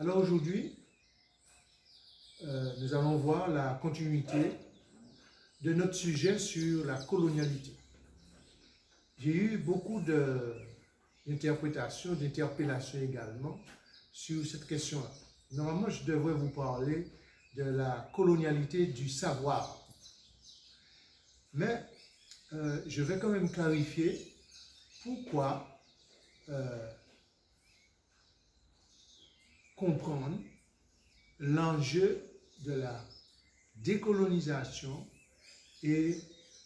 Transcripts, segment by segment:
Alors aujourd'hui, nous allons voir la continuité de notre sujet sur la colonialité. J'ai eu beaucoup d'interprétations, d'interpellations également sur cette question-là. Normalement, je devrais vous parler de la colonialité du savoir. Mais je vais quand même clarifier pourquoi comprendre l'enjeu de la décolonisation et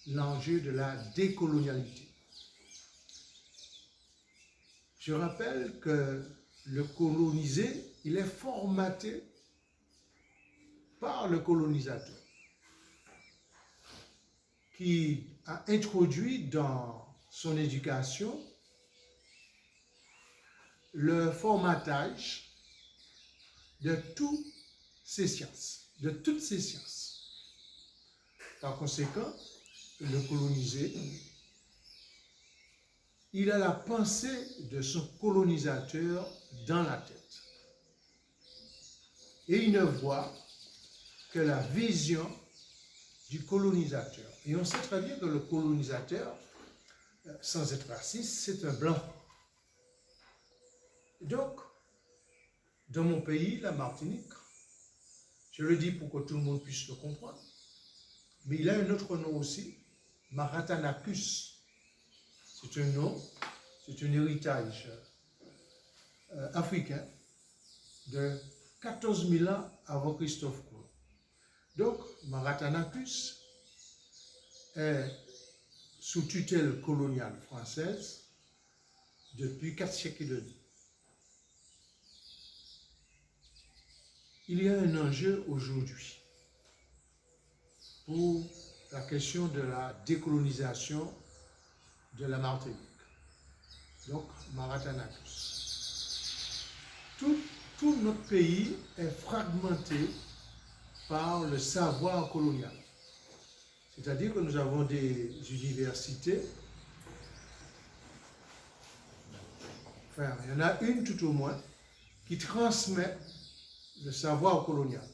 l'enjeu de la décolonialité. Je rappelle que le colonisé, il est formaté par le colonisateur qui a introduit dans son éducation le formatage de toutes ces sciences. Par conséquent, le colonisé, il a la pensée de son colonisateur dans la tête. Et il ne voit que la vision du colonisateur. Et on sait très bien que le colonisateur, sans être raciste, c'est un blanc. Donc, dans mon pays, la Martinique, je le dis pour que tout le monde puisse le comprendre, mais il a un autre nom aussi, Maratanacus. C'est un nom, c'est un héritage africain de 14 000 ans avant Christophe Colomb. Donc, Maratanacus est sous tutelle coloniale française depuis 4 siècles et demi. Il y a un enjeu aujourd'hui pour la question de la décolonisation de la Martinique. Donc, Maratanacus. Tout notre pays est fragmenté par le savoir colonial. C'est-à-dire que nous avons des universités, enfin, il y en a une tout au moins, qui transmet le savoir colonial.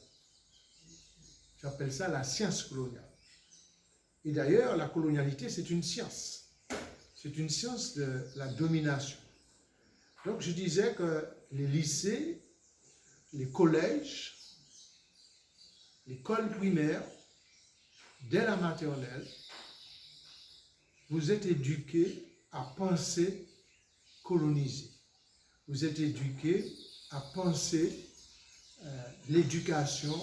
J'appelle ça la science coloniale. Et d'ailleurs, la colonialité, c'est une science. C'est une science de la domination. Donc, je disais que les lycées, les collèges, l'école primaire, dès la maternelle, vous êtes éduqués à penser coloniser. Vous êtes éduqués à penser l'éducation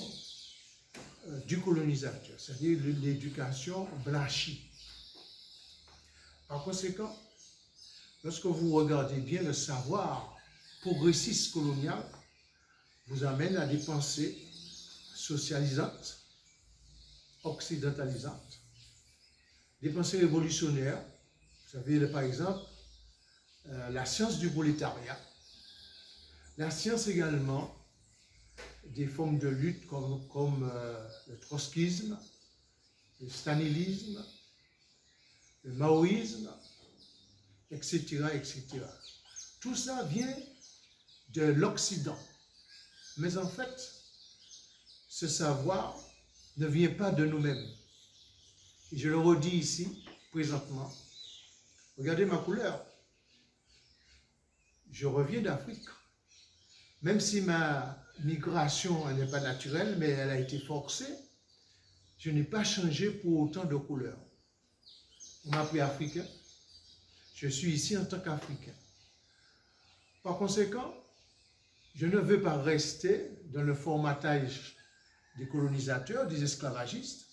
du colonisateur, c'est-à-dire l'éducation blanchie. Par conséquent, lorsque vous regardez bien, le savoir progressiste colonial vous amène à des pensées socialisantes, occidentalisantes, des pensées révolutionnaires. Vous savez, par exemple, la science du prolétariat, la science également des formes de lutte comme le trotskisme, le stalinisme, le maoïsme, etc., etc. Tout ça vient de l'Occident. Mais en fait, ce savoir ne vient pas de nous-mêmes. Et je le redis ici, présentement. Regardez ma couleur. Je reviens d'Afrique. Même si ma migration n'est pas naturelle, mais elle a été forcée, je n'ai pas changé pour autant de couleurs. On m'a appris africain. Je suis ici en tant qu'Africain. Par conséquent, je ne veux pas rester dans le formatage des colonisateurs, des esclavagistes.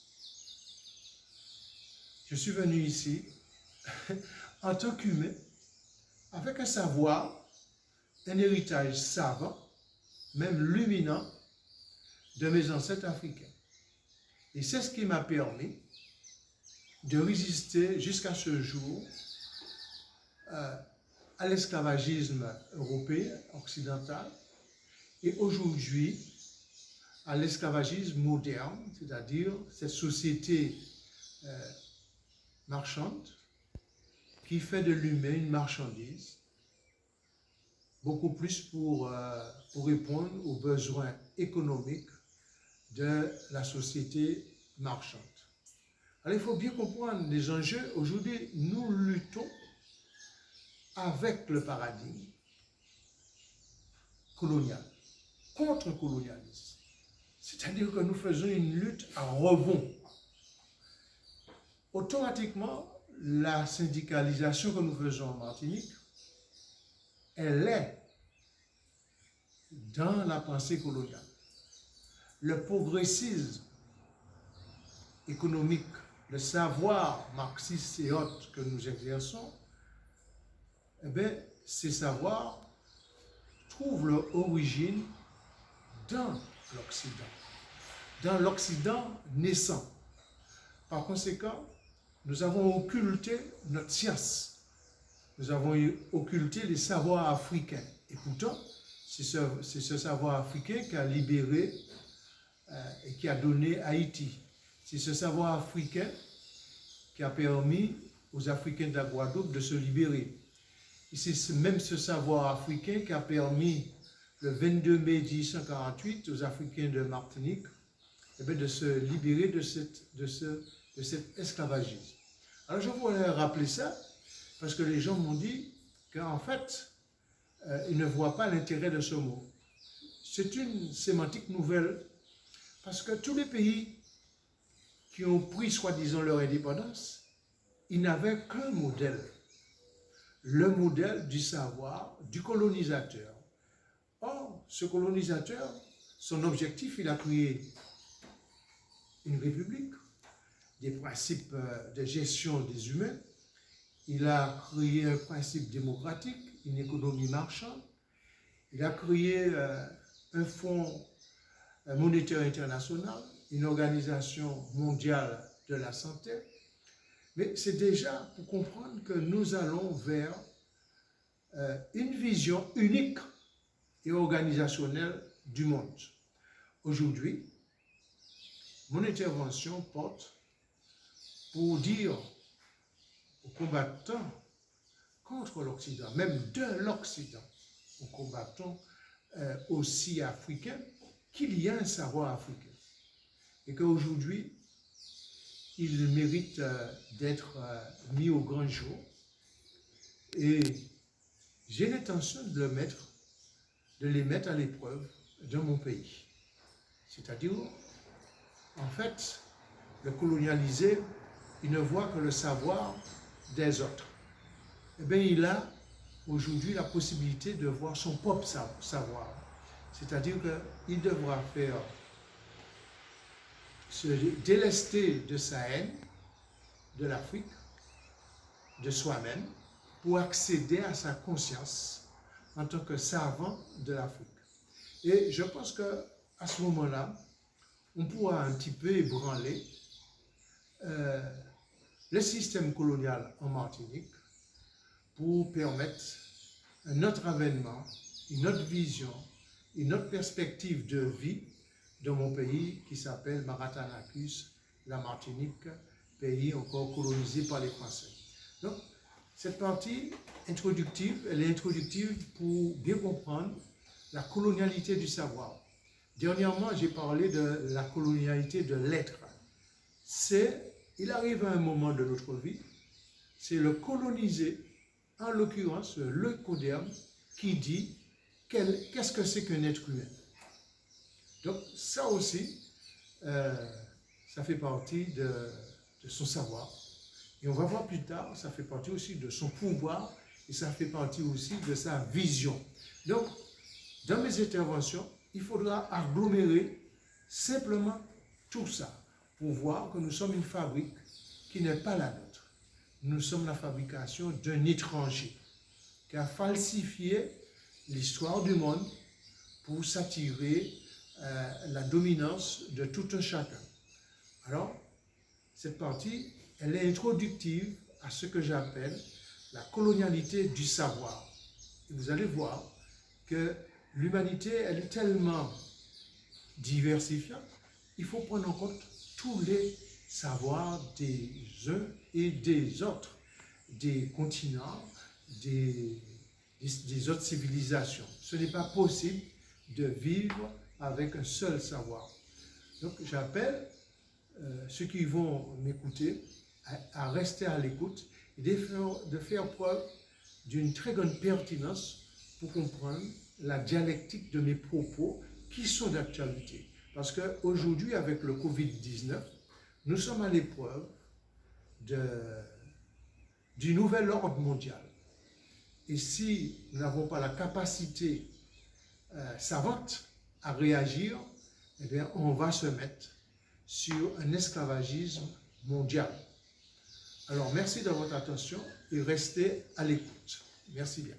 Je suis venu ici en tant qu'humain, avec un savoir, un héritage savant, même luminant, de mes ancêtres africains. Et c'est ce qui m'a permis de résister jusqu'à ce jour à l'esclavagisme européen, occidental, et aujourd'hui à l'esclavagisme moderne, c'est-à-dire cette société marchande qui fait de l'humain une marchandise beaucoup plus pour répondre aux besoins économiques de la société marchande. Alors il faut bien comprendre les enjeux. Aujourd'hui, nous luttons avec le paradigme colonial, contre le colonialisme. C'est-à-dire que nous faisons une lutte à rebond. Automatiquement, la syndicalisation que nous faisons en Martinique, elle est dans la pensée coloniale. Le progressisme économique, le savoir marxiste et autres que nous exerçons, eh bien, ces savoirs trouvent leur origine dans l'Occident naissant. Par conséquent, nous avons occulté notre science, nous avons occulté les savoirs africains. Et pourtant, c'est ce savoir africain qui a libéré et qui a donné Haïti. C'est ce savoir africain qui a permis aux Africains de la Guadeloupe de se libérer. Et c'est même ce savoir africain qui a permis, le 22 mai 1848, aux Africains de Martinique de se libérer de cet esclavagisme. Alors je voudrais rappeler ça, parce que les gens m'ont dit qu'en fait, ils ne voient pas l'intérêt de ce mot. C'est une sémantique nouvelle, parce que tous les pays qui ont pris soi-disant leur indépendance, ils n'avaient qu'un modèle, le modèle du savoir du colonisateur. Or, ce colonisateur, son objectif, il a créé une république, des principes de gestion des humains, il a créé un principe démocratique, une économie marchande, il a créé un fonds monétaire international, une organisation mondiale de la santé, mais c'est déjà pour comprendre que nous allons vers une vision unique et organisationnelle du monde. Aujourd'hui, mon intervention porte pour dire aux combattants contre l'Occident, même de l'Occident, aux combattants aussi africains, qu'il y a un savoir africain et qu'aujourd'hui, il mérite d'être mis au grand jour. Et j'ai l'intention de les mettre à l'épreuve dans mon pays. C'est-à-dire, en fait, le colonialisé, il ne voit que le savoir des autres. Eh bien, il a aujourd'hui la possibilité de voir son propre savoir. C'est-à-dire qu'il devra se délester de sa haine, de l'Afrique, de soi-même, pour accéder à sa conscience en tant que savant de l'Afrique. Et je pense qu'à ce moment-là, on pourra un petit peu ébranler le système colonial en Martinique pour permettre un autre avènement, une autre vision, une autre perspective de vie dans mon pays qui s'appelle Maratanacus, la Martinique, pays encore colonisé par les Français. Donc, cette partie introductive, elle est introductive pour bien comprendre la colonialité du savoir. Dernièrement, j'ai parlé de la colonialité de l'être. Il arrive à un moment de notre vie, c'est le colonisé, en l'occurrence le Codern, qui dit qu'est-ce que c'est qu'un être humain. Donc ça aussi, ça fait partie de son savoir. Et on va voir plus tard, ça fait partie aussi de son pouvoir et ça fait partie aussi de sa vision. Donc, dans mes interventions, il faudra agglomérer simplement tout ça pour voir que nous sommes une fabrique qui n'est pas la nôtre. Nous sommes la fabrication d'un étranger qui a falsifié l'histoire du monde pour s'attirer la dominance de tout un chacun. Alors, cette partie, elle est introductive à ce que j'appelle la colonialité du savoir. Et vous allez voir que l'humanité, elle est tellement diversifiante, il faut prendre en compte tous les savoirs des uns et des autres, des continents, des des autres civilisations. Ce n'est pas possible de vivre avec un seul savoir. Donc j'appelle ceux qui vont m'écouter à rester à l'écoute et de faire preuve d'une très grande pertinence pour comprendre la dialectique de mes propos qui sont d'actualité. Parce qu'aujourd'hui, avec le Covid-19, nous sommes à l'épreuve du nouvel ordre mondial. Et si nous n'avons pas la capacité savante à réagir, eh bien, on va se mettre sur un esclavagisme mondial. Alors, merci de votre attention et restez à l'écoute. Merci bien.